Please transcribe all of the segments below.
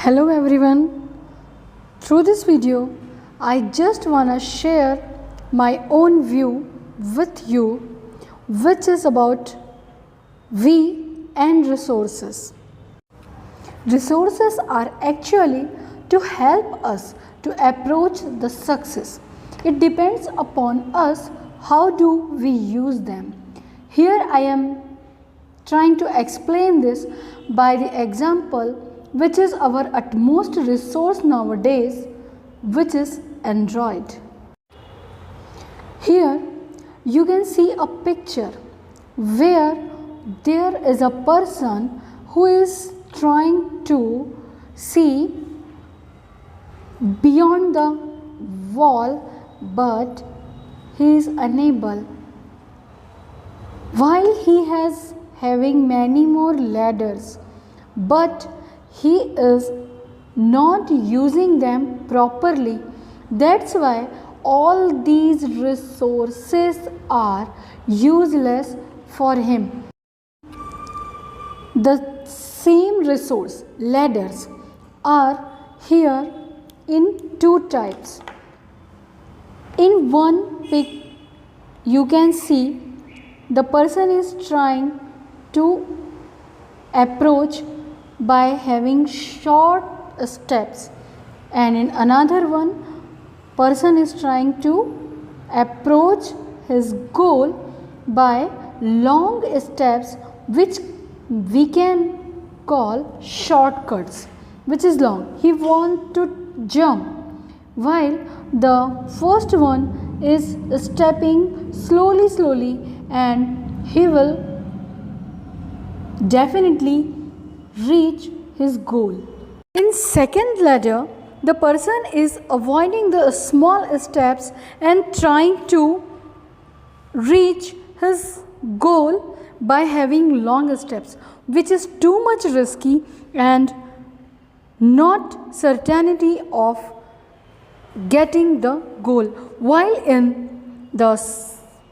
Hello everyone. Through this video, I just want to share my own view with you, which is about we and resources. Resources are actually to help us to approach the success. It depends upon us how do we use them. Here I am trying to explain this by the example which is our utmost resource nowadays, which is Android. Here you can see a picture where there is a person who is trying to see beyond the wall, but he is unable. While he has having many more ladders, but he is not using them properly. That's why all these resources are useless for him. The same resource, ladders, are here in two types. In one pic, you can see the person is trying to approach by having short steps, and in another one person is trying to approach his goal by long steps, which we can call shortcuts, which is long. He wants to jump, while the first one is stepping slowly and he will definitely reach his goal. In second ladder, the person is avoiding the small steps and trying to reach his goal by having long steps, which is too much risky and not certainty of getting the goal. While in the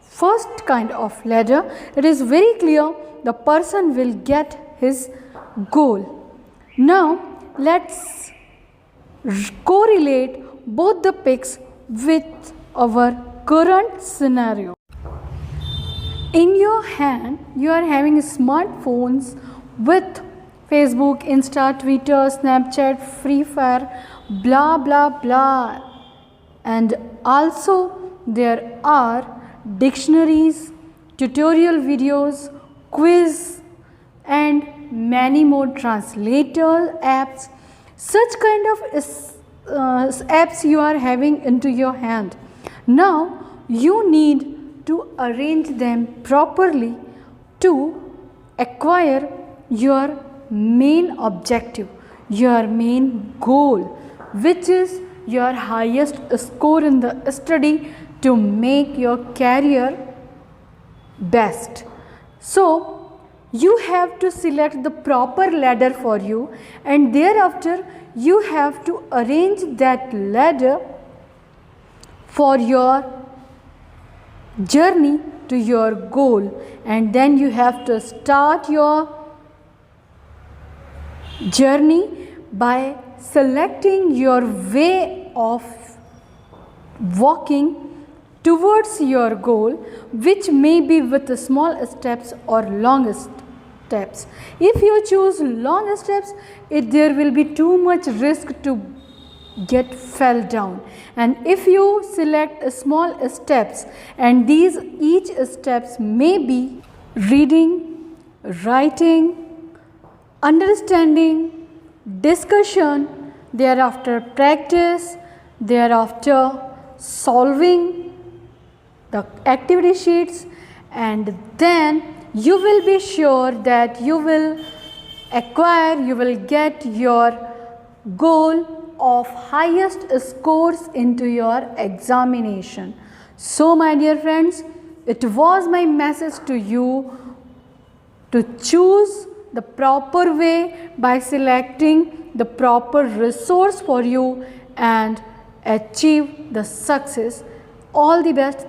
first kind of ladder, it is very clear the person will get his goal. Now let's correlate both the pics with our current scenario. In your hand you are having smartphones with Facebook, Insta, Twitter, Snapchat, Free Fire, blah blah blah, and also there are dictionaries, tutorial videos, quiz and many more translator apps. Such kind of apps you are having into your hand. Now you need to arrange them properly to acquire your main objective, your main goal, which is your highest score in the study to make your career best. So you have to select the proper ladder for you, and thereafter you have to arrange that ladder for your journey to your goal, and then you have to start your journey by selecting your way of walking towards your goal, which may be with small steps or long steps. If you choose long steps, there will be too much risk to get fell down, and if you select small steps, and these each steps may be reading, writing, understanding, discussion, thereafter practice, thereafter solving the activity sheets, and then you will be sure that you will acquire, you will get your goal of highest scores into your examination. So my dear friends, it was my message to you to choose the proper way by selecting the proper resource for you and achieve the success. All the best.